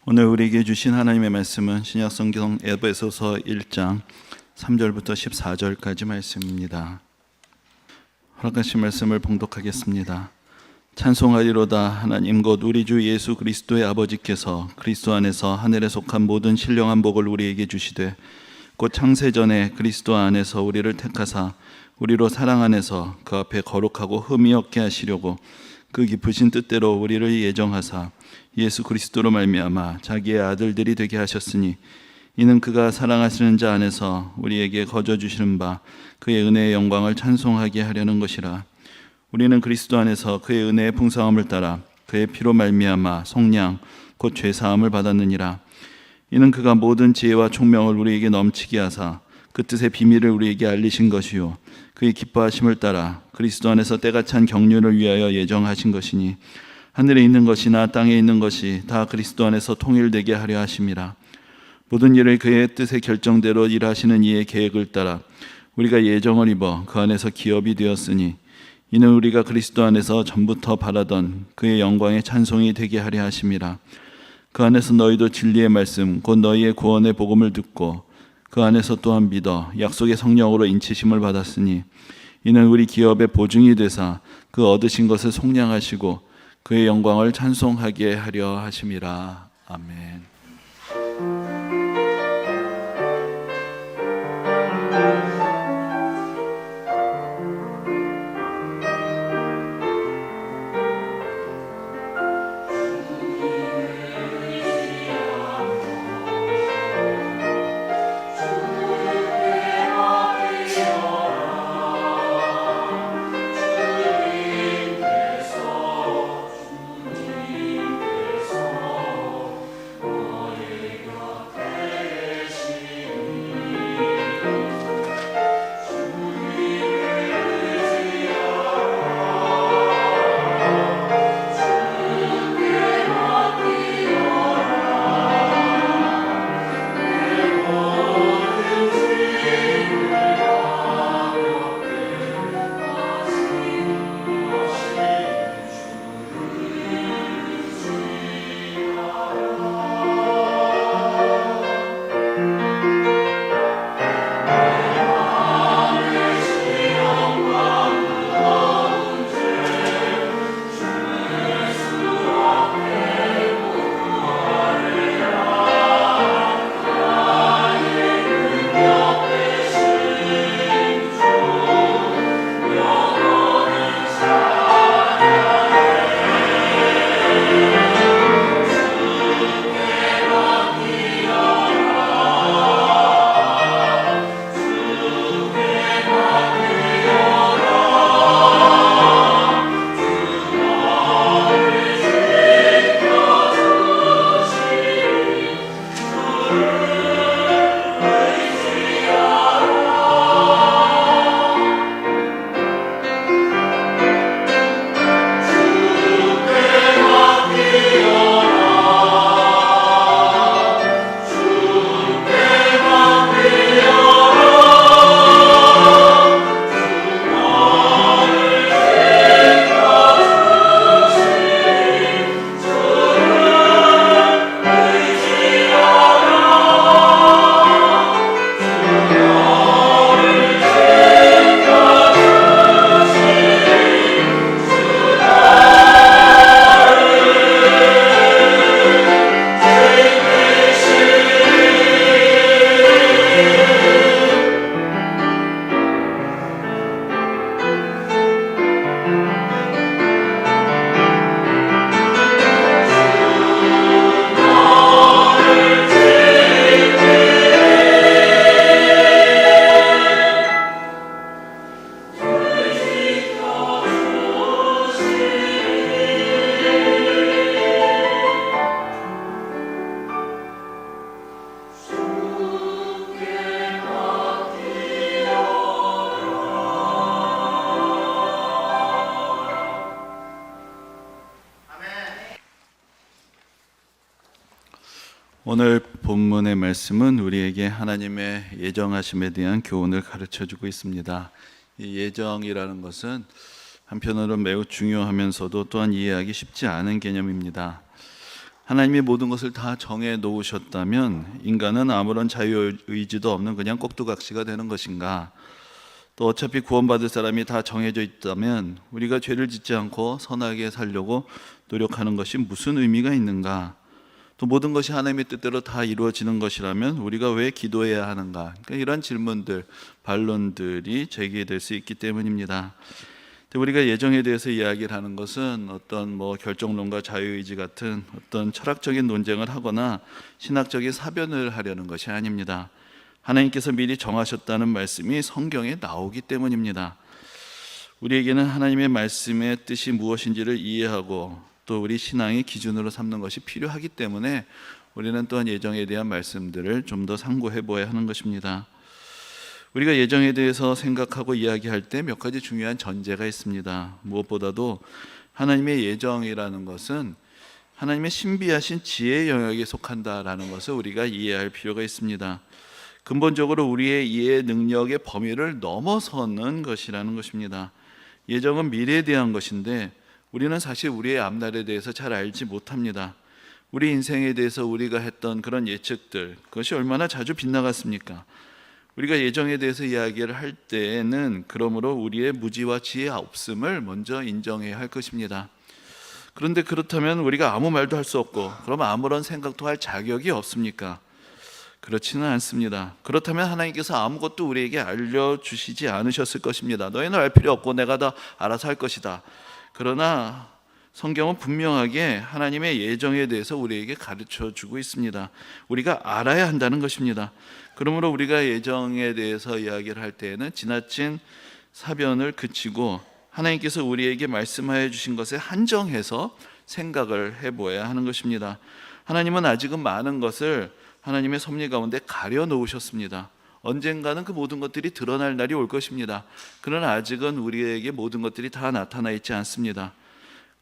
오늘 우리에게 주신 하나님의 말씀은 신약성경 에베소서 1장 3절부터 14절까지 말씀입니다. 허락하신 말씀을 봉독하겠습니다. 찬송하리로다. 하나님 곧 우리 주 예수 그리스도의 아버지께서 그리스도 안에서 하늘에 속한 모든 신령한 복을 우리에게 주시되 곧 창세전에 그리스도 안에서 우리를 택하사 우리로 사랑 안에서 그 앞에 거룩하고 흠이 없게 하시려고 그 깊으신 뜻대로 우리를 예정하사 예수 그리스도로 말미암아 자기의 아들들이 되게 하셨으니 이는 그가 사랑하시는 자 안에서 우리에게 거저 주시는 바 그의 은혜의 영광을 찬송하게 하려는 것이라. 우리는 그리스도 안에서 그의 은혜의 풍성함을 따라 그의 피로 말미암아 속량 곧 죄 사함을 받았느니라. 이는 그가 모든 지혜와 총명을 우리에게 넘치게 하사 그 뜻의 비밀을 우리에게 알리신 것이요 그의 기뻐하심을 따라 그리스도 안에서 때가 찬 경륜을 위하여 예정하신 것이니 하늘에 있는 것이나 땅에 있는 것이 다 그리스도 안에서 통일되게 하려 하심이라. 모든 일을 그의 뜻의 결정대로 일하시는 이의 계획을 따라 우리가 예정을 입어 그 안에서 기업이 되었으니 이는 우리가 그리스도 안에서 전부터 바라던 그의 영광의 찬송이 되게 하려 하심이라. 그 안에서 너희도 진리의 말씀 곧 너희의 구원의 복음을 듣고 그 안에서 또한 믿어 약속의 성령으로 인치심을 받았으니 이는 우리 기업의 보증이 되사 그 얻으신 것을 속량하시고 그의 영광을 찬송하게 하려 하심이라. 아멘. 오늘 본문의 말씀은 우리에게 하나님의 예정하심에 대한 교훈을 가르쳐주고 있습니다. 이 예정이라는 것은 한편으로는 매우 중요하면서도 또한 이해하기 쉽지 않은 개념입니다. 하나님이 모든 것을 다 정해 놓으셨다면 인간은 아무런 자유의지도 없는 그냥 꼭두각시가 되는 것인가? 또 어차피 구원받을 사람이 다 정해져 있다면 우리가 죄를 짓지 않고 선하게 살려고 노력하는 것이 무슨 의미가 있는가? 또 모든 것이 하나님의 뜻대로 다 이루어지는 것이라면 우리가 왜 기도해야 하는가? 그러니까 이런 질문들, 반론들이 제기될 수 있기 때문입니다. 우리가 예정에 대해서 이야기를 하는 것은 어떤 결정론과 자유의지 같은 어떤 철학적인 논쟁을 하거나 신학적인 사변을 하려는 것이 아닙니다. 하나님께서 미리 정하셨다는 말씀이 성경에 나오기 때문입니다. 우리에게는 하나님의 말씀의 뜻이 무엇인지를 이해하고 또 우리 신앙의 기준으로 삼는 것이 필요하기 때문에 우리는 또한 예정에 대한 말씀들을 좀 더 상고해 보아야 하는 것입니다. 우리가 예정에 대해서 생각하고 이야기할 때 몇 가지 중요한 전제가 있습니다. 무엇보다도 하나님의 예정이라는 것은 하나님의 신비하신 지혜의 영역에 속한다라는 것을 우리가 이해할 필요가 있습니다. 근본적으로 우리의 이해 능력의 범위를 넘어서는 것이라는 것입니다. 예정은 미래에 대한 것인데 우리는 사실 우리의 앞날에 대해서 잘 알지 못합니다. 우리 인생에 대해서 우리가 했던 그런 예측들, 그것이 얼마나 자주 빗나갔습니까? 우리가 예정에 대해서 이야기를 할 때에는 그러므로 우리의 무지와 지혜 없음을 먼저 인정해야 할 것입니다. 그런데 그렇다면 우리가 아무 말도 할 수 없고 그러면 아무런 생각도 할 자격이 없습니까? 그렇지는 않습니다. 그렇다면 하나님께서 아무것도 우리에게 알려주시지 않으셨을 것입니다. 너희는 알 필요 없고 내가 다 알아서 할 것이다. 그러나 성경은 분명하게 하나님의 예정에 대해서 우리에게 가르쳐주고 있습니다. 우리가 알아야 한다는 것입니다. 그러므로 우리가 예정에 대해서 이야기를 할 때에는 지나친 사변을 그치고 하나님께서 우리에게 말씀하여 주신 것에 한정해서 생각을 해보아야 하는 것입니다. 하나님은 아직은 많은 것을 하나님의 섭리 가운데 가려놓으셨습니다. 언젠가는 그 모든 것들이 드러날 날이 올 것입니다. 그러나 아직은 우리에게 모든 것들이 다 나타나 있지 않습니다.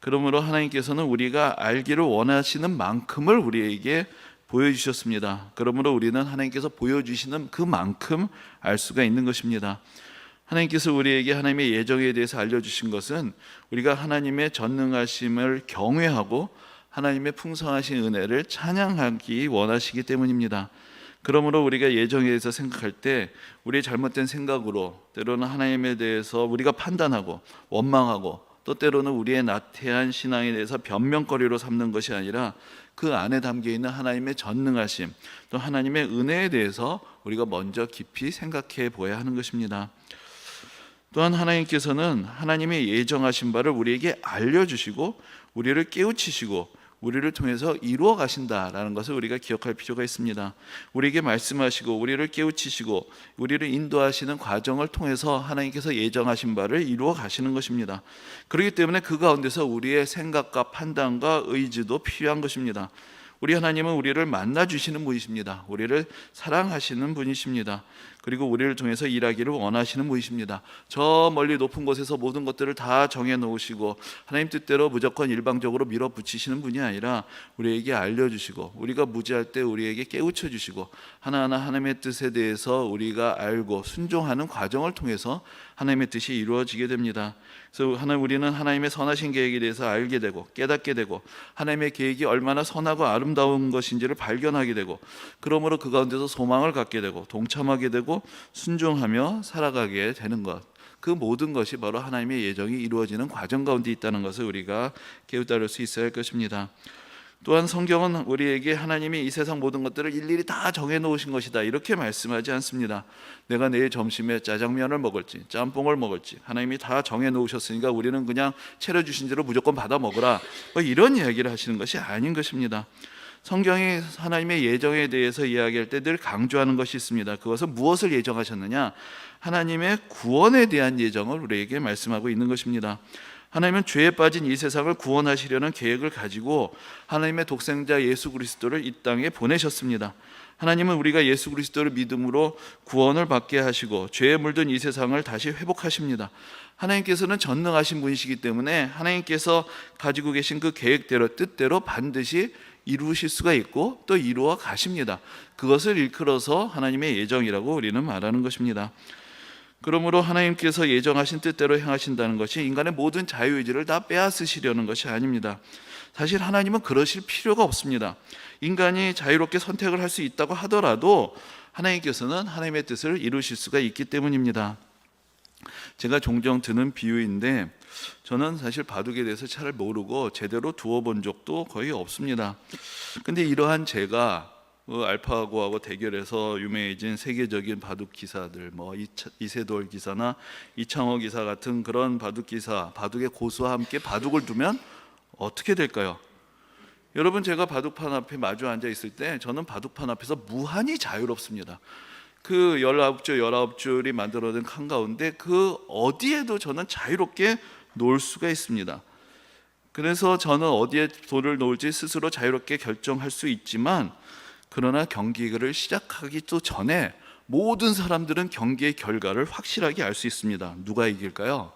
그러므로 하나님께서는 우리가 알기를 원하시는 만큼을 우리에게 보여주셨습니다. 그러므로 우리는 하나님께서 보여주시는 그 만큼 알 수가 있는 것입니다. 하나님께서 우리에게 하나님의 예정에 대해서 알려주신 것은 우리가 하나님의 전능하심을 경외하고 하나님의 풍성하신 은혜를 찬양하기 원하시기 때문입니다. 그러므로 우리가 예정에 대해서 생각할 때 우리의 잘못된 생각으로 때로는 하나님에 대해서 우리가 판단하고 원망하고 또 때로는 우리의 나태한 신앙에 대해서 변명거리로 삼는 것이 아니라 그 안에 담겨 있는 하나님의 전능하심 또 하나님의 은혜에 대해서 우리가 먼저 깊이 생각해 보아야 하는 것입니다. 또한 하나님께서는 하나님의 예정하신 바를 우리에게 알려주시고 우리를 깨우치시고 우리를 통해서 이루어 가신다라는 것을 우리가 기억할 필요가 있습니다. 우리에게 말씀하시고 우리를 깨우치시고 우리를 인도하시는 과정을 통해서 하나님께서 예정하신 바를 이루어 가시는 것입니다. 그렇기 때문에 그 가운데서 우리의 생각과 판단과 의지도 필요한 것입니다. 우리 하나님은 우리를 만나주시는 분이십니다. 우리를 사랑하시는 분이십니다. 그리고 우리를 통해서 일하기를 원하시는 분이십니다. 저 멀리 높은 곳에서 모든 것들을 다 정해놓으시고 하나님 뜻대로 무조건 일방적으로 밀어붙이시는 분이 아니라 우리에게 알려주시고 우리가 무지할 때 우리에게 깨우쳐 주시고 하나하나 하나님의 뜻에 대해서 우리가 알고 순종하는 과정을 통해서 하나님의 뜻이 이루어지게 됩니다. 그래서 우리는 하나님의 선하신 계획에 대해서 알게 되고 깨닫게 되고 하나님의 계획이 얼마나 선하고 아름다운 것인지를 발견하게 되고 그러므로 그 가운데서 소망을 갖게 되고 동참하게 되고 순종하며 살아가게 되는 것, 그 모든 것이 바로 하나님의 예정이 이루어지는 과정 가운데 있다는 것을 우리가 깨우칠 수 있어야 할 것입니다. 또한 성경은 우리에게 하나님이 이 세상 모든 것들을 일일이 다 정해놓으신 것이다 이렇게 말씀하지 않습니다. 내가 내일 점심에 짜장면을 먹을지 짬뽕을 먹을지 하나님이 다 정해놓으셨으니까 우리는 그냥 차려주신 대로 무조건 받아 먹으라 이런 이야기를 하시는 것이 아닌 것입니다. 성경이 하나님의 예정에 대해서 이야기할 때 늘 강조하는 것이 있습니다. 그것은 무엇을 예정하셨느냐? 하나님의 구원에 대한 예정을 우리에게 말씀하고 있는 것입니다. 하나님은 죄에 빠진 이 세상을 구원하시려는 계획을 가지고 하나님의 독생자 예수 그리스도를 이 땅에 보내셨습니다. 하나님은 우리가 예수 그리스도를 믿음으로 구원을 받게 하시고 죄에 물든 이 세상을 다시 회복하십니다. 하나님께서는 전능하신 분이시기 때문에 하나님께서 가지고 계신 그 계획대로 뜻대로 반드시 이루실 수가 있고 또 이루어 가십니다. 그것을 일컬어서 하나님의 예정이라고 우리는 말하는 것입니다. 그러므로 하나님께서 예정하신 뜻대로 행하신다는 것이 인간의 모든 자유의지를 다 빼앗으시려는 것이 아닙니다. 사실 하나님은 그러실 필요가 없습니다. 인간이 자유롭게 선택을 할 수 있다고 하더라도 하나님께서는 하나님의 뜻을 이루실 수가 있기 때문입니다. 제가 종종 드는 비유인데, 저는 사실 바둑에 대해서 잘 모르고 제대로 두어본 적도 거의 없습니다. 근데 이러한 제가 알파고하고 대결해서 유명해진 세계적인 바둑 기사들, 이세돌 기사나 이창호 기사 같은 그런 바둑 기사, 바둑의 고수와 함께 바둑을 두면 어떻게 될까요? 여러분, 제가 바둑판 앞에 마주 앉아 있을 때 저는 바둑판 앞에서 무한히 자유롭습니다. 그 19줄이 만들어낸 칸 가운데 그 어디에도 저는 자유롭게 놓을 수가 있습니다. 그래서 저는 어디에 돌을 놓을지 스스로 자유롭게 결정할 수 있지만, 그러나 경기를 시작하기도 전에 모든 사람들은 경기의 결과를 확실하게 알 수 있습니다. 누가 이길까요?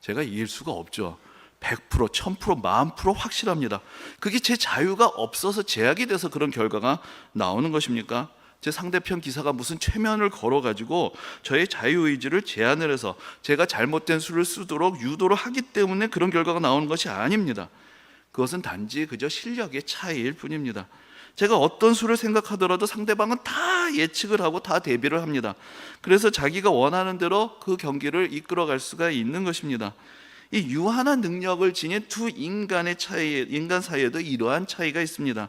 제가 이길 수가 없죠. 100%, 1000%, 10,000% 확실합니다. 그게 제 자유가 없어서 제약이 돼서 그런 결과가 나오는 것입니까? 제 상대편 기사가 무슨 최면을 걸어가지고 저의 자유의지를 제한을 해서 제가 잘못된 수를 쓰도록 유도를 하기 때문에 그런 결과가 나오는 것이 아닙니다. 그것은 단지 그저 실력의 차이일 뿐입니다. 제가 어떤 수를 생각하더라도 상대방은 다 예측을 하고 다 대비를 합니다. 그래서 자기가 원하는 대로 그 경기를 이끌어갈 수가 있는 것입니다. 이 유한한 능력을 지닌 두 인간 사이에도 이러한 차이가 있습니다.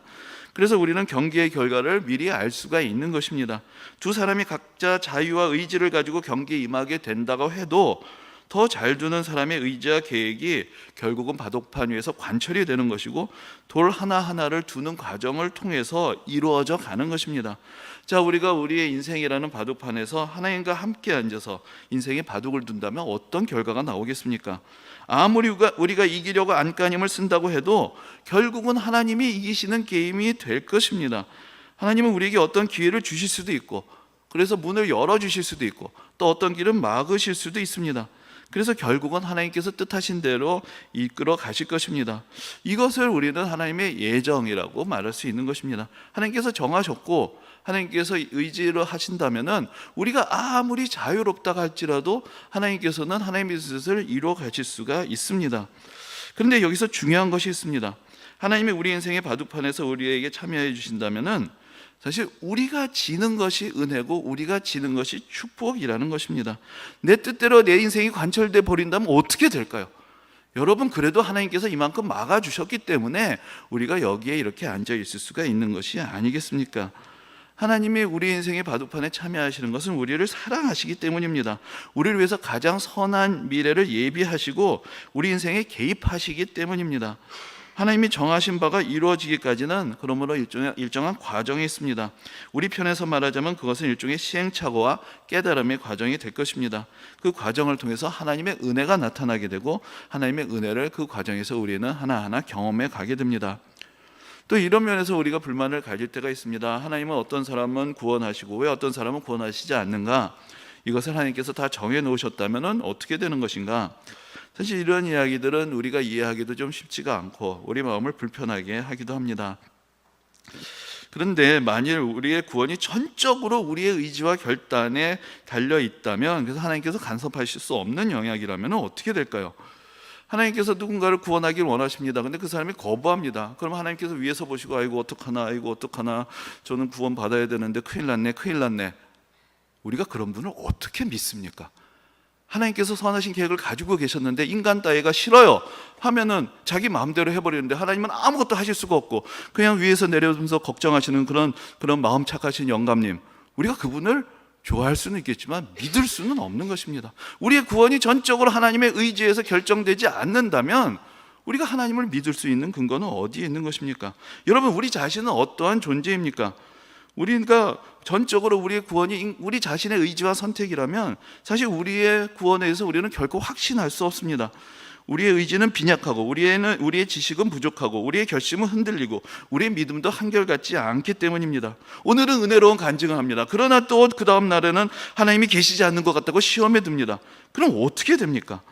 그래서 우리는 경기의 결과를 미리 알 수가 있는 것입니다. 두 사람이 각자 자유와 의지를 가지고 경기에 임하게 된다고 해도 더 잘 두는 사람의 의지와 계획이 결국은 바둑판 위에서 관철이 되는 것이고, 돌 하나하나를 두는 과정을 통해서 이루어져 가는 것입니다. 자, 우리가 우리의 인생이라는 바둑판에서 하나님과 함께 앉아서 인생의 바둑을 둔다면 어떤 결과가 나오겠습니까? 아무리 우리가 이기려고 안간힘을 쓴다고 해도 결국은 하나님이 이기시는 게임이 될 것입니다. 하나님은 우리에게 어떤 기회를 주실 수도 있고, 그래서 문을 열어주실 수도 있고, 또 어떤 길은 막으실 수도 있습니다. 그래서 결국은 하나님께서 뜻하신 대로 이끌어 가실 것입니다. 이것을 우리는 하나님의 예정이라고 말할 수 있는 것입니다. 하나님께서 정하셨고 하나님께서 의지를 하신다면은 우리가 아무리 자유롭다 할지라도 하나님께서는 하나님의 뜻을 이루어 가실 수가 있습니다. 그런데 여기서 중요한 것이 있습니다. 하나님이 우리 인생의 바둑판에서 우리에게 참여해 주신다면은 사실 우리가 지는 것이 은혜고 우리가 지는 것이 축복이라는 것입니다. 내 뜻대로 내 인생이 관철돼 버린다면 어떻게 될까요? 여러분, 그래도 하나님께서 이만큼 막아주셨기 때문에 우리가 여기에 이렇게 앉아 있을 수가 있는 것이 아니겠습니까? 하나님이 우리 인생의 바둑판에 참여하시는 것은 우리를 사랑하시기 때문입니다. 우리를 위해서 가장 선한 미래를 예비하시고 우리 인생에 개입하시기 때문입니다. 하나님이 정하신 바가 이루어지기까지는 그러므로 일정한 과정이 있습니다. 우리 편에서 말하자면 그것은 일종의 시행착오와 깨달음의 과정이 될 것입니다. 그 과정을 통해서 하나님의 은혜가 나타나게 되고 하나님의 은혜를 그 과정에서 우리는 하나하나 경험해 가게 됩니다. 또 이런 면에서 우리가 불만을 가질 때가 있습니다. 하나님은 어떤 사람은 구원하시고 왜 어떤 사람은 구원하시지 않는가? 이것을 하나님께서 다 정해 놓으셨다면 어떻게 되는 것인가? 사실 이런 이야기들은 우리가 이해하기도 좀 쉽지가 않고 우리 마음을 불편하게 하기도 합니다. 그런데 만일 우리의 구원이 전적으로 우리의 의지와 결단에 달려 있다면, 그래서 하나님께서 간섭하실 수 없는 영역이라면 어떻게 될까요? 하나님께서 누군가를 구원하길 원하십니다. 근데 그 사람이 거부합니다. 그럼 하나님께서 위에서 보시고 아이고 어떡하나 저는 구원 받아야 되는데 큰일 났네. 우리가 그런 분을 어떻게 믿습니까? 하나님께서 선하신 계획을 가지고 계셨는데 인간 따위가 싫어요 하면은 자기 마음대로 해버리는데 하나님은 아무것도 하실 수가 없고 그냥 위에서 내려오면서 걱정하시는 그런 마음 착하신 영감님, 우리가 그분을 좋아할 수는 있겠지만 믿을 수는 없는 것입니다. 우리의 구원이 전적으로 하나님의 의지에서 결정되지 않는다면 우리가 하나님을 믿을 수 있는 근거는 어디에 있는 것입니까? 여러분, 우리 자신은 어떠한 존재입니까? 우리가 전적으로 우리의 구원이 우리 자신의 의지와 선택이라면 사실 우리의 구원에 대해서 우리는 결코 확신할 수 없습니다. 우리의 의지는 빈약하고 우리의 지식은 부족하고 우리의 결심은 흔들리고 우리의 믿음도 한결같지 않기 때문입니다. 오늘은 은혜로운 간증을 합니다. 그러나 또 그 다음 날에는 하나님이 계시지 않는 것 같다고 시험에 듭니다. 그럼 어떻게 됩니까?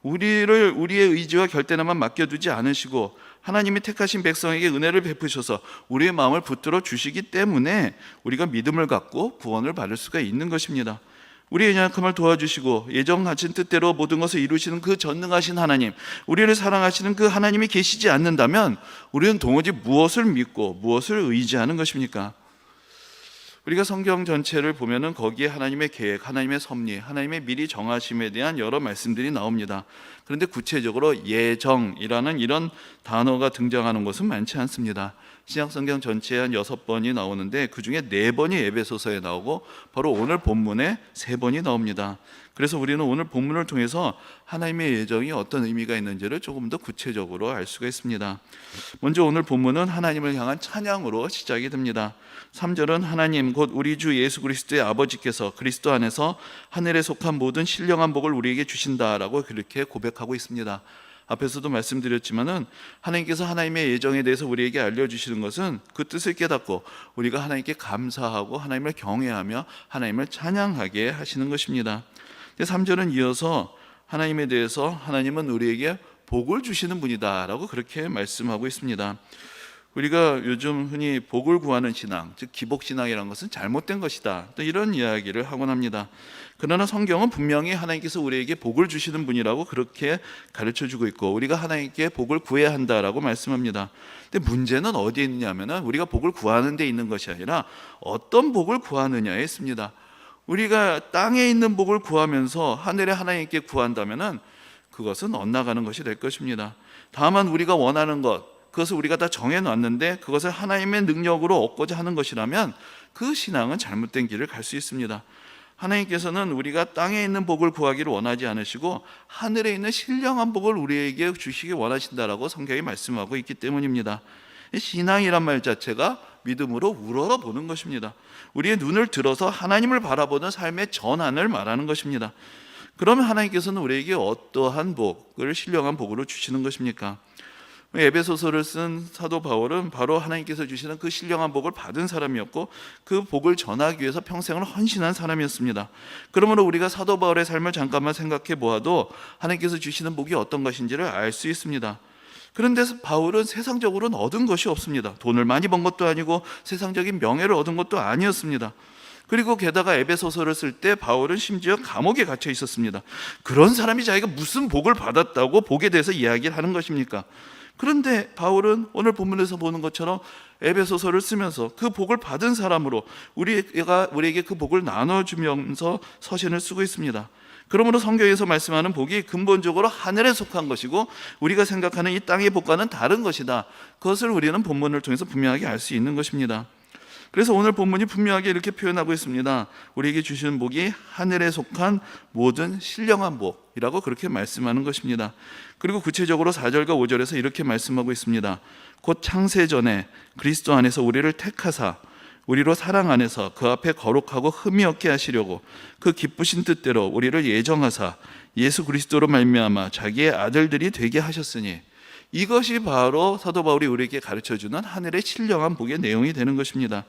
우리의 의지와 결단에만 맡겨두지 않으시고 하나님이 택하신 백성에게 은혜를 베푸셔서 우리의 마음을 붙들어 주시기 때문에 우리가 믿음을 갖고 구원을 받을 수가 있는 것입니다. 우리의 연약함을 도와주시고 예정하신 뜻대로 모든 것을 이루시는 그 전능하신 하나님, 우리를 사랑하시는 그 하나님이 계시지 않는다면 우리는 도무지 무엇을 믿고 무엇을 의지하는 것입니까? 우리가 성경 전체를 보면은 거기에 하나님의 계획, 하나님의 섭리, 하나님의 미리 정하심에 대한 여러 말씀들이 나옵니다. 그런데 구체적으로 예정이라는 이런 단어가 등장하는 것은 많지 않습니다. 신약 성경 전체에 한 6번이 나오는데 그 중에 4번이 에베소서에 나오고 바로 오늘 본문에 3번이 나옵니다. 그래서 우리는 오늘 본문을 통해서 하나님의 예정이 어떤 의미가 있는지를 조금 더 구체적으로 알 수가 있습니다. 먼저 오늘 본문은 하나님을 향한 찬양으로 시작이 됩니다. 3절은 하나님 곧 우리 주 예수 그리스도의 아버지께서 그리스도 안에서 하늘에 속한 모든 신령한 복을 우리에게 주신다라고 그렇게 고백하고 있습니다. 앞에서도 말씀드렸지만은 하나님께서 하나님의 예정에 대해서 우리에게 알려주시는 것은 그 뜻을 깨닫고 우리가 하나님께 감사하고 하나님을 경외하며 하나님을 찬양하게 하시는 것입니다. 3절은 이어서 하나님에 대해서 하나님은 우리에게 복을 주시는 분이다 라고 그렇게 말씀하고 있습니다. 우리가 요즘 흔히 복을 구하는 신앙, 즉 기복신앙이라는 것은 잘못된 것이다, 또 이런 이야기를 하곤 합니다. 그러나 성경은 분명히 하나님께서 우리에게 복을 주시는 분이라고 그렇게 가르쳐주고 있고 우리가 하나님께 복을 구해야 한다라고 말씀합니다. 근데 문제는 어디에 있느냐면 우리가 복을 구하는 데 있는 것이 아니라 어떤 복을 구하느냐에 있습니다. 우리가 땅에 있는 복을 구하면서 하늘의 하나님께 구한다면 그것은 엇나가는 것이 될 것입니다. 다만 우리가 원하는 것, 그것을 우리가 다 정해놨는데 그것을 하나님의 능력으로 얻고자 하는 것이라면 그 신앙은 잘못된 길을 갈 수 있습니다. 하나님께서는 우리가 땅에 있는 복을 구하기를 원하지 않으시고 하늘에 있는 신령한 복을 우리에게 주시기 원하신다라고 성경이 말씀하고 있기 때문입니다. 신앙이란 말 자체가 믿음으로 우러러보는 것입니다. 우리의 눈을 들어서 하나님을 바라보는 삶의 전환을 말하는 것입니다. 그러면 하나님께서는 우리에게 어떠한 복을 신령한 복으로 주시는 것입니까? 에베소서를 쓴 사도 바울은 바로 하나님께서 주시는 그 신령한 복을 받은 사람이었고 그 복을 전하기 위해서 평생을 헌신한 사람이었습니다. 그러므로 우리가 사도 바울의 삶을 잠깐만 생각해 보아도 하나님께서 주시는 복이 어떤 것인지를 알 수 있습니다. 그런데 바울은 세상적으로는 얻은 것이 없습니다. 돈을 많이 번 것도 아니고 세상적인 명예를 얻은 것도 아니었습니다. 그리고 게다가 에베소서를 쓸 때 바울은 심지어 감옥에 갇혀 있었습니다. 그런 사람이 자기가 무슨 복을 받았다고 복에 대해서 이야기를 하는 것입니까? 그런데 바울은 오늘 본문에서 보는 것처럼 에베소서를 쓰면서 그 복을 받은 사람으로 우리에게 그 복을 나눠주면서 서신을 쓰고 있습니다. 그러므로 성경에서 말씀하는 복이 근본적으로 하늘에 속한 것이고 우리가 생각하는 이 땅의 복과는 다른 것이다. 그것을 우리는 본문을 통해서 분명하게 알 수 있는 것입니다. 그래서 오늘 본문이 분명하게 이렇게 표현하고 있습니다. 우리에게 주시는 복이 하늘에 속한 모든 신령한 복이라고 그렇게 말씀하는 것입니다. 그리고 구체적으로 4절과 5절에서 이렇게 말씀하고 있습니다. 곧 창세 전에 그리스도 안에서 우리를 택하사 우리로 사랑 안에서 그 앞에 거룩하고 흠이 없게 하시려고 그 기쁘신 뜻대로 우리를 예정하사 예수 그리스도로 말미암아 자기의 아들들이 되게 하셨으니, 이것이 바로 사도 바울이 우리에게 가르쳐주는 하늘의 신령한 복의 내용이 되는 것입니다.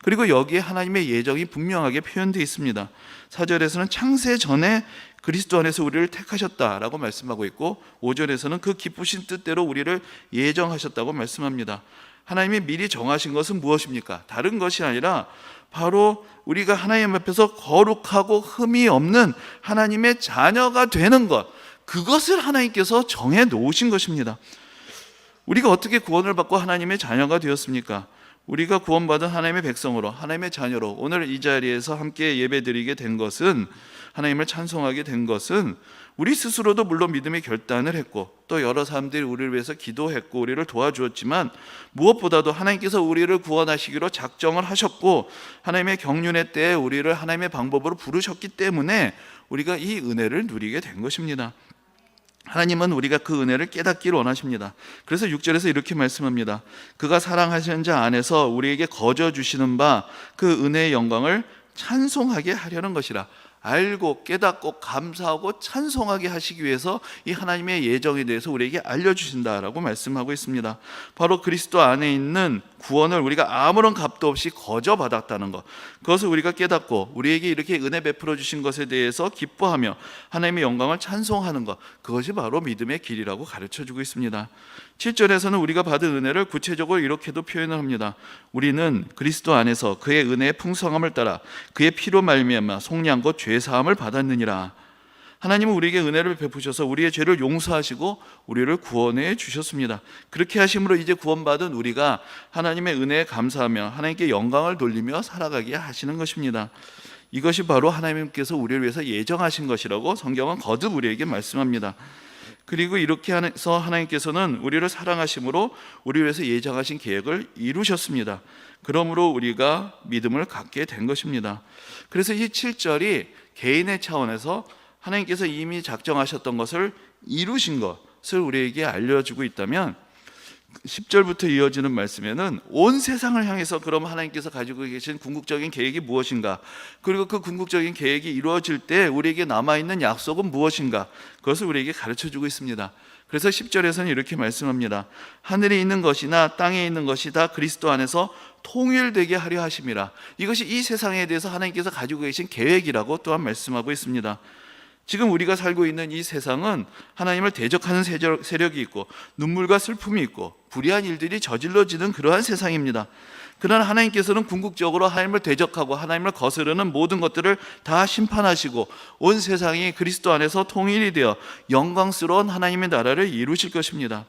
그리고 여기에 하나님의 예정이 분명하게 표현되어 있습니다. 4절에서는 창세 전에 그리스도 안에서 우리를 택하셨다라고 말씀하고 있고 5절에서는 그 기쁘신 뜻대로 우리를 예정하셨다고 말씀합니다. 하나님이 미리 정하신 것은 무엇입니까? 다른 것이 아니라 바로 우리가 하나님 앞에서 거룩하고 흠이 없는 하나님의 자녀가 되는 것, 그것을 하나님께서 정해 놓으신 것입니다. 우리가 어떻게 구원을 받고 하나님의 자녀가 되었습니까? 우리가 구원받은 하나님의 백성으로, 하나님의 자녀로 오늘 이 자리에서 함께 예배드리게 된 것은, 하나님을 찬송하게 된 것은 우리 스스로도 물론 믿음의 결단을 했고 또 여러 사람들이 우리를 위해서 기도했고 우리를 도와주었지만 무엇보다도 하나님께서 우리를 구원하시기로 작정을 하셨고 하나님의 경륜의 때에 우리를 하나님의 방법으로 부르셨기 때문에 우리가 이 은혜를 누리게 된 것입니다. 하나님은 우리가 그 은혜를 깨닫기를 원하십니다. 그래서 6절에서 이렇게 말씀합니다. 그가 사랑하시는 자 안에서 우리에게 거저 주시는 바 그 은혜의 영광을 찬송하게 하려는 것이라. 알고 깨닫고 감사하고 찬송하게 하시기 위해서 이 하나님의 예정에 대해서 우리에게 알려주신다라고 말씀하고 있습니다. 바로 그리스도 안에 있는 구원을 우리가 아무런 값도 없이 거저 받았다는 것, 그것을 우리가 깨닫고 우리에게 이렇게 은혜 베풀어 주신 것에 대해서 기뻐하며 하나님의 영광을 찬송하는 것, 그것이 바로 믿음의 길이라고 가르쳐주고 있습니다. 7절에서는 우리가 받은 은혜를 구체적으로 이렇게도 표현을 합니다. 우리는 그리스도 안에서 그의 은혜의 풍성함을 따라 그의 피로 말미암아 속량 곧 죄사함을 받았느니라. 하나님은 우리에게 은혜를 베푸셔서 우리의 죄를 용서하시고 우리를 구원해 주셨습니다. 그렇게 하심으로 이제 구원받은 우리가 하나님의 은혜에 감사하며 하나님께 영광을 돌리며 살아가게 하시는 것입니다. 이것이 바로 하나님께서 우리를 위해서 예정하신 것이라고 성경은 거듭 우리에게 말씀합니다. 그리고 이렇게 해서 하나님께서는 우리를 사랑하심으로 우리를 위해서 예정하신 계획을 이루셨습니다. 그러므로 우리가 믿음을 갖게 된 것입니다. 그래서 이 7절이 개인의 차원에서 하나님께서 이미 작정하셨던 것을 이루신 것을 우리에게 알려주고 있다면, 10절부터 이어지는 말씀에는 온 세상을 향해서 그럼 하나님께서 가지고 계신 궁극적인 계획이 무엇인가, 그리고 그 궁극적인 계획이 이루어질 때 우리에게 남아있는 약속은 무엇인가, 그것을 우리에게 가르쳐주고 있습니다. 그래서 10절에서는 이렇게 말씀합니다. 하늘에 있는 것이나 땅에 있는 것이 다 그리스도 안에서 통일되게 하려 하심이라. 이것이 이 세상에 대해서 하나님께서 가지고 계신 계획이라고 또한 말씀하고 있습니다. 지금 우리가 살고 있는 이 세상은 하나님을 대적하는 세력이 있고 눈물과 슬픔이 있고 불의한 일들이 저질러지는 그러한 세상입니다. 그러나 하나님께서는 궁극적으로 하나님을 대적하고 하나님을 거스르는 모든 것들을 다 심판하시고 온 세상이 그리스도 안에서 통일이 되어 영광스러운 하나님의 나라를 이루실 것입니다.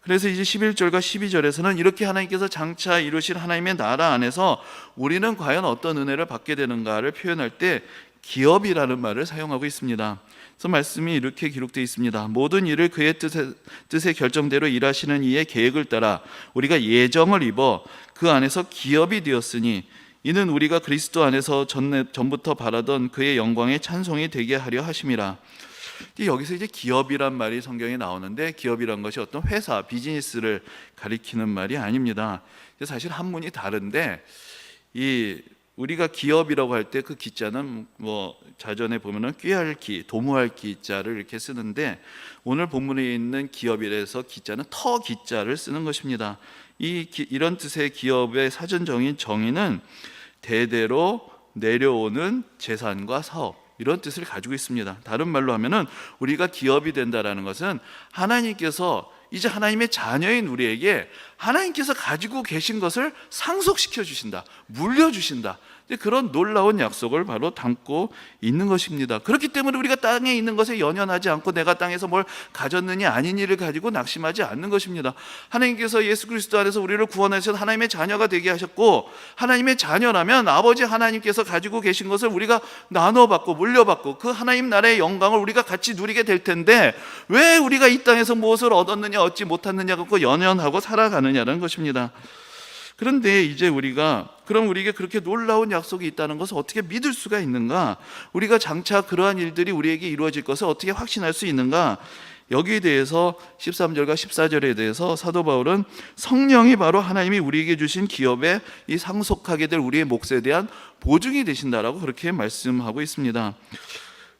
그래서 이제 11절과 12절에서는 이렇게 하나님께서 장차 이루실 하나님의 나라 안에서 우리는 과연 어떤 은혜를 받게 되는가를 표현할 때 기업이라는 말을 사용하고 있습니다. 그래서 말씀이 이렇게 기록되어 있습니다. 모든 일을 그의 뜻의 결정대로 일하시는 이의 계획을 따라 우리가 예정을 입어 그 안에서 기업이 되었으니 이는 우리가 그리스도 안에서 전부터 바라던 그의 영광의 찬송이 되게 하려 하심이라. 여기서 이제 기업이란 말이 성경에 나오는데, 기업이란 것이 어떤 회사, 비즈니스를 가리키는 말이 아닙니다. 사실 한문이 다른데, 우리가 기업이라고 할 때 그 기자는 자전에 보면은 꾀할 기, 도무할 기자를 이렇게 쓰는데, 오늘 본문에 있는 기업이라서 기자는 터 기자를 쓰는 것입니다. 이런 뜻의 기업의 사전적인 정의는 대대로 내려오는 재산과 사업, 이런 뜻을 가지고 있습니다. 다른 말로 하면은 우리가 기업이 된다라는 것은 하나님께서 이제 하나님의 자녀인 우리에게 하나님께서 가지고 계신 것을 상속시켜 주신다, 물려주신다, 그런 놀라운 약속을 바로 담고 있는 것입니다. 그렇기 때문에 우리가 땅에 있는 것에 연연하지 않고 내가 땅에서 뭘 가졌느냐 아닌 일을 가지고 낙심하지 않는 것입니다. 하나님께서 예수 그리스도 안에서 우리를 구원하셔서 하나님의 자녀가 되게 하셨고, 하나님의 자녀라면 아버지 하나님께서 가지고 계신 것을 우리가 나눠받고 물려받고 그 하나님 나라의 영광을 우리가 같이 누리게 될 텐데, 왜 우리가 이 땅에서 무엇을 얻었느냐 얻지 못했느냐 갖고 연연하고 살아가느냐는 것입니다. 그런데 이제 그럼 우리에게 그렇게 놀라운 약속이 있다는 것을 어떻게 믿을 수가 있는가? 우리가 장차 그러한 일들이 우리에게 이루어질 것을 어떻게 확신할 수 있는가? 여기에 대해서 13절과 14절에 대해서 사도 바울은 성령이 바로 하나님이 우리에게 주신 기업에 이 상속하게 될 우리의 몫에 대한 보증이 되신다라고 그렇게 말씀하고 있습니다.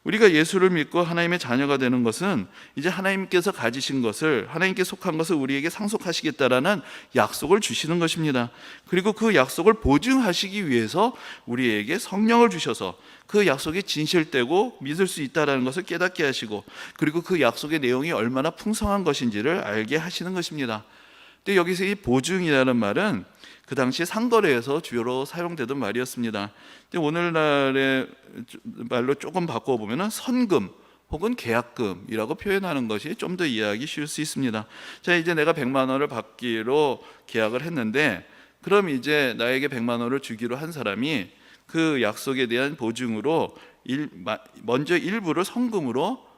우리가 예수를 믿고 하나님의 자녀가 되는 것은 이제 하나님께서 가지신 것을, 하나님께 속한 것을 우리에게 상속하시겠다라는 약속을 주시는 것입니다. 그리고 그 약속을 보증하시기 위해서 우리에게 성령을 주셔서 그 약속이 진실되고 믿을 수 있다는 것을 깨닫게 하시고, 그리고 그 약속의 내용이 얼마나 풍성한 것인지를 알게 하시는 것입니다. 근데 여기서 이 보증이라는 말은 그 당시 상거래에서 주로 사용되던 말이었습니다. 오늘날의 말로 조금 바꿔보면 선금 혹은 계약금이라고 표현하는 것이 좀 더 이해하기 쉬울 수 있습니다. 자, 이제 내가 100만 원을 받기로 계약을 했는데, 그럼 이제 나에게 100만 원을 주기로 한 사람이 그 약속에 대한 보증으로 먼저 일부를 성금으로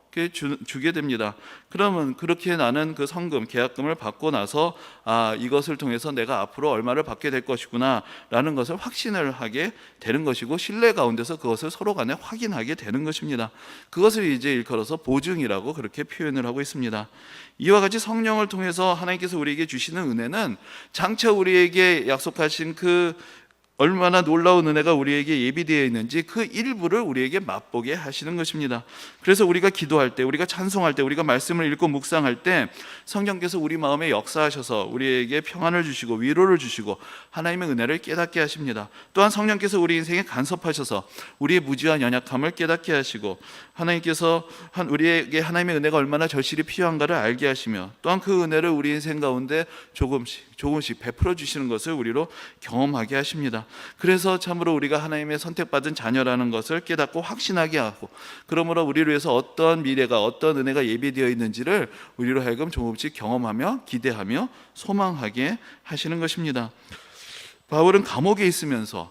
주게 됩니다. 그러면 그렇게 나는 그 성금, 계약금을 받고 나서 이것을 통해서 내가 앞으로 얼마를 받게 될 것이구나 라는 것을 확신을 하게 되는 것이고, 신뢰 가운데서 그것을 서로 간에 확인하게 되는 것입니다. 그것을 이제 일컬어서 보증이라고 그렇게 표현을 하고 있습니다. 이와 같이 성령을 통해서 하나님께서 우리에게 주시는 은혜는 장차 우리에게 약속하신 그 얼마나 놀라운 은혜가 우리에게 예비되어 있는지 그 일부를 우리에게 맛보게 하시는 것입니다. 그래서 우리가 기도할 때, 우리가 찬송할 때, 우리가 말씀을 읽고 묵상할 때 성령께서 우리 마음에 역사하셔서 우리에게 평안을 주시고 위로를 주시고 하나님의 은혜를 깨닫게 하십니다. 또한 성령께서 우리 인생에 간섭하셔서 우리의 무지와 연약함을 깨닫게 하시고 하나님께서 우리에게 하나님의 은혜가 얼마나 절실히 필요한가를 알게 하시며 또한 그 은혜를 우리 인생 가운데 조금씩 베풀어 주시는 것을 우리로 경험하게 하십니다. 그래서 참으로 우리가 하나님의 선택받은 자녀라는 것을 깨닫고 확신하게 하고, 그러므로 우리를 위해서 어떤 미래가, 어떤 은혜가 예비되어 있는지를 우리로 하여금 조금씩 경험하며 기대하며 소망하게 하시는 것입니다. 바울은 감옥에 있으면서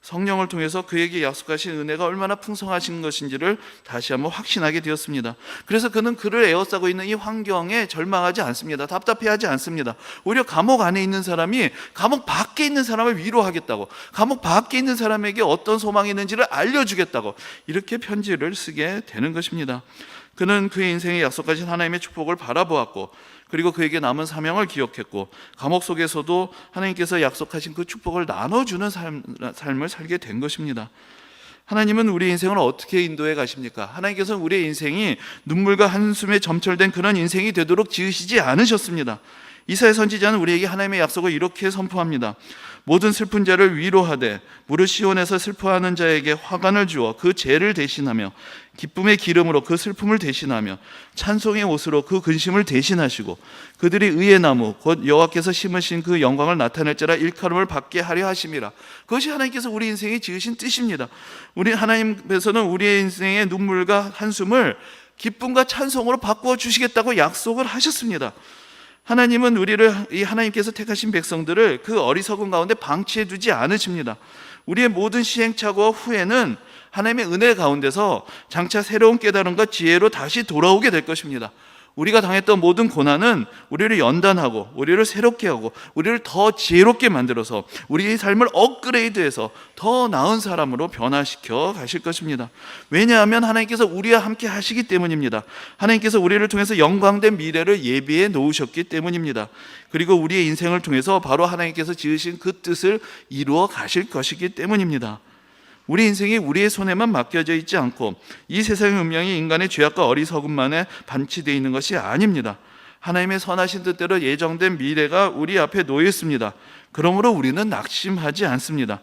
성령을 통해서 그에게 약속하신 은혜가 얼마나 풍성하신 것인지를 다시 한번 확신하게 되었습니다. 그래서 그는 그를 에워싸고 있는 이 환경에 절망하지 않습니다. 답답해하지 않습니다. 오히려 감옥 안에 있는 사람이 감옥 밖에 있는 사람을 위로하겠다고, 감옥 밖에 있는 사람에게 어떤 소망이 있는지를 알려주겠다고 이렇게 편지를 쓰게 되는 것입니다. 그는 그의 인생에 약속하신 하나님의 축복을 바라보았고, 그리고 그에게 남은 사명을 기억했고, 감옥 속에서도 하나님께서 약속하신 그 축복을 나눠주는 삶을 살게 된 것입니다. 하나님은 우리 인생을 어떻게 인도해 가십니까? 하나님께서는 우리의 인생이 눈물과 한숨에 점철된 그런 인생이 되도록 지으시지 않으셨습니다. 이사야 선지자는 우리에게 하나님의 약속을 이렇게 선포합니다. 모든 슬픈 자를 위로하되 무릇 시온에서 슬퍼하는 자에게 화관을 주어 그 죄를 대신하며 기쁨의 기름으로 그 슬픔을 대신하며 찬송의 옷으로 그 근심을 대신하시고 그들이 의의 나무 곧 여호와께서 심으신 그 영광을 나타낼 자라 일컬음을 받게 하려 하심이라. 그것이 하나님께서 우리 인생에 지으신 뜻입니다. 우리 하나님께서는 우리의 인생의 눈물과 한숨을 기쁨과 찬송으로 바꾸어 주시겠다고 약속을 하셨습니다. 하나님은 이 하나님께서 택하신 백성들을 그 어리석은 가운데 방치해 두지 않으십니다. 우리의 모든 시행착오와 후회는 하나님의 은혜 가운데서 장차 새로운 깨달음과 지혜로 다시 돌아오게 될 것입니다. 우리가 당했던 모든 고난은 우리를 연단하고 우리를 새롭게 하고 우리를 더 지혜롭게 만들어서 우리의 삶을 업그레이드해서 더 나은 사람으로 변화시켜 가실 것입니다. 왜냐하면 하나님께서 우리와 함께 하시기 때문입니다. 하나님께서 우리를 통해서 영광된 미래를 예비해 놓으셨기 때문입니다. 그리고 우리의 인생을 통해서 바로 하나님께서 지으신 그 뜻을 이루어 가실 것이기 때문입니다. 우리 인생이 우리의 손에만 맡겨져 있지 않고 이 세상의 운명이 인간의 죄악과 어리석음만에 반치되어 있는 것이 아닙니다. 하나님의 선하신 뜻대로 예정된 미래가 우리 앞에 놓여 있습니다. 그러므로 우리는 낙심하지 않습니다.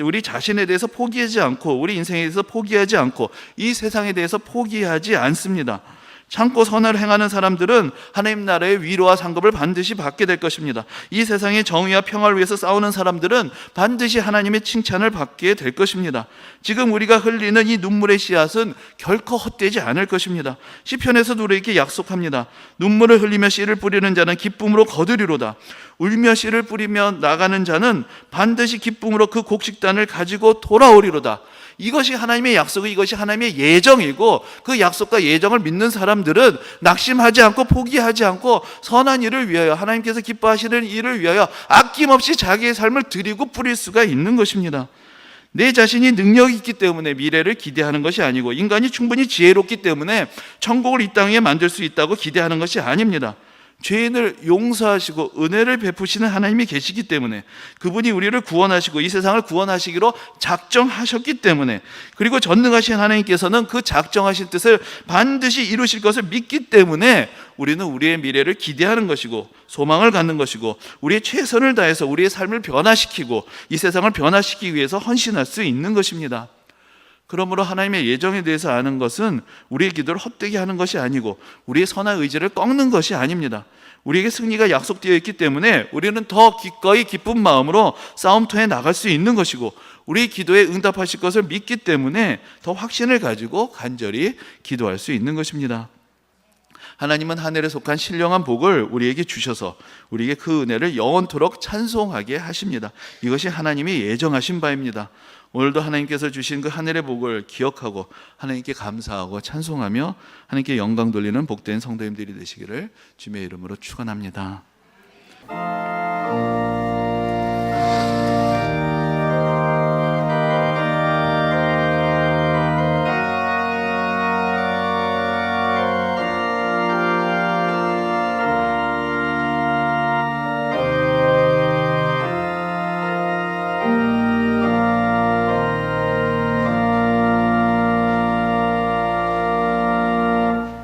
우리 자신에 대해서 포기하지 않고 우리 인생에 대해서 포기하지 않고 이 세상에 대해서 포기하지 않습니다. 참고 선을 행하는 사람들은 하나님 나라의 위로와 상급을 반드시 받게 될 것입니다. 이 세상의 정의와 평화를 위해서 싸우는 사람들은 반드시 하나님의 칭찬을 받게 될 것입니다. 지금 우리가 흘리는 이 눈물의 씨앗은 결코 헛되지 않을 것입니다. 시편에서도 우리에게 약속합니다. 눈물을 흘리며 씨를 뿌리는 자는 기쁨으로 거두리로다. 울며 씨를 뿌리며 나가는 자는 반드시 기쁨으로 그 곡식단을 가지고 돌아오리로다. 이것이 하나님의 약속이고 이것이 하나님의 예정이고 그 약속과 예정을 믿는 사람들은 낙심하지 않고 포기하지 않고 선한 일을 위하여 하나님께서 기뻐하시는 일을 위하여 아낌없이 자기의 삶을 드리고 뿌릴 수가 있는 것입니다. 내 자신이 능력이 있기 때문에 미래를 기대하는 것이 아니고 인간이 충분히 지혜롭기 때문에 천국을 이 땅에 만들 수 있다고 기대하는 것이 아닙니다. 죄인을 용서하시고 은혜를 베푸시는 하나님이 계시기 때문에 그분이 우리를 구원하시고 이 세상을 구원하시기로 작정하셨기 때문에 그리고 전능하신 하나님께서는 그 작정하신 뜻을 반드시 이루실 것을 믿기 때문에 우리는 우리의 미래를 기대하는 것이고 소망을 갖는 것이고 우리의 최선을 다해서 우리의 삶을 변화시키고 이 세상을 변화시키기 위해서 헌신할 수 있는 것입니다. 그러므로 하나님의 예정에 대해서 아는 것은 우리의 기도를 헛되게 하는 것이 아니고 우리의 선한 의지를 꺾는 것이 아닙니다. 우리에게 승리가 약속되어 있기 때문에 우리는 더 기꺼이 기쁜 마음으로 싸움터에 나갈 수 있는 것이고 우리 기도에 응답하실 것을 믿기 때문에 더 확신을 가지고 간절히 기도할 수 있는 것입니다. 하나님은 하늘에 속한 신령한 복을 우리에게 주셔서 우리에게 그 은혜를 영원토록 찬송하게 하십니다. 이것이 하나님이 예정하신 바입니다. 오늘도 하나님께서 주신 그 하늘의 복을 기억하고 하나님께 감사하고 찬송하며 하나님께 영광 돌리는 복된 성도님들이 되시기를 주님의 이름으로 축원합니다.